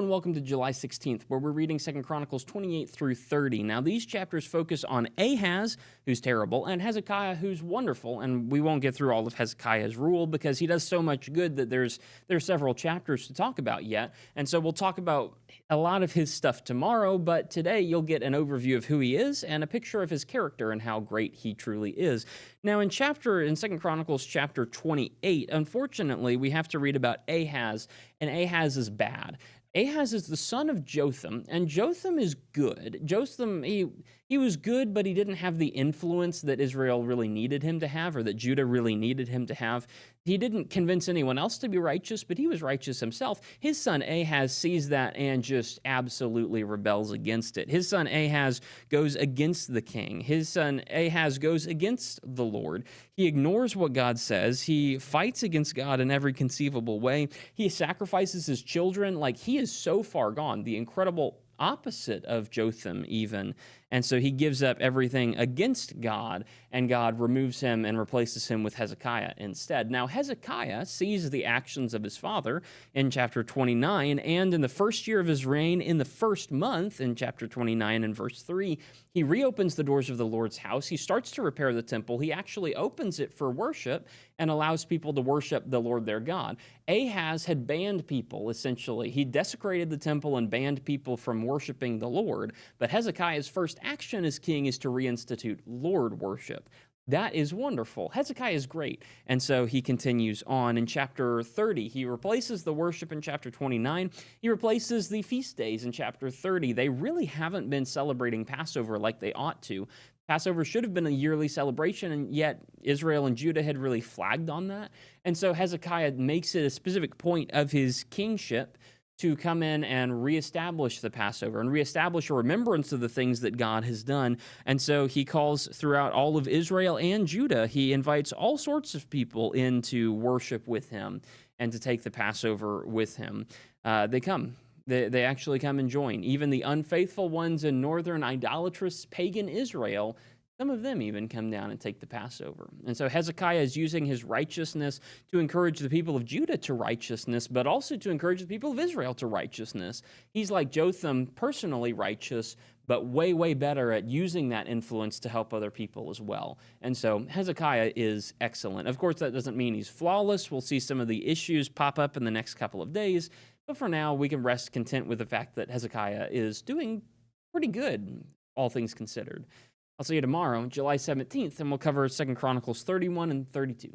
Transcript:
and welcome to July 16th, where we're reading 2 Chronicles 28 through 30. Now, these chapters focus on Ahaz, who's terrible, and Hezekiah, who's wonderful. And we won't get through all of Hezekiah's rule because he does so much good that there's several chapters to talk about yet. And so we'll talk about a lot of his stuff tomorrow, but today you'll get an overview of who he is and a picture of his character and how great he truly is. Now, in 2 Chronicles chapter 28, unfortunately, we have to read about Ahaz, and Ahaz is bad. Ahaz is the son of Jotham, and Jotham is good. Jotham, he was good, but he didn't have the influence that Israel really needed him to have, or that Judah really needed him to have. He didn't convince anyone else to be righteous, but he was righteous himself. His son Ahaz sees that and just absolutely rebels against it. His son Ahaz goes against the king. His son Ahaz goes against the Lord. He ignores what God says. He fights against God in every conceivable way. He sacrifices his children. Like, he is so far gone, the incredible opposite of Jotham even. And so he gives up everything against God, and God removes him and replaces him with Hezekiah instead. Now, Hezekiah sees the actions of his father in chapter 29, and in the first year of his reign, in the first month, in chapter 29 and verse 3, he reopens the doors of the Lord's house. He starts to repair the temple. He actually opens it for worship and allows people to worship the Lord their God. Ahaz had banned people, essentially. He desecrated the temple and banned people from worshiping the Lord. But Hezekiah's first action as king is to reinstitute Lord worship. That is wonderful. Hezekiah is great. And so he continues on in chapter 30. He replaces the worship in chapter 29. He replaces the feast days in chapter 30. They really haven't been celebrating Passover like they ought to. Passover should have been a yearly celebration, and yet Israel and Judah had really flagged on that. And so Hezekiah makes it a specific point of his kingship to come in and reestablish the Passover and reestablish a remembrance of the things that God has done. And so he calls throughout all of Israel and Judah. He invites all sorts of people in to worship with him and to take the Passover with him. They come. They actually come and join. Even the unfaithful ones in northern idolatrous pagan Israel, some of them even come down and take the Passover. And so Hezekiah is using his righteousness to encourage the people of Judah to righteousness, but also to encourage the people of Israel to righteousness. He's like Jotham, personally righteous, but way, way better at using that influence to help other people as well. And so Hezekiah is excellent. Of course, that doesn't mean he's flawless. We'll see some of the issues pop up in the next couple of days. But for now, we can rest content with the fact that Hezekiah is doing pretty good, all things considered. I'll see you tomorrow, July 17th, and we'll cover 2 Chronicles 31 and 32.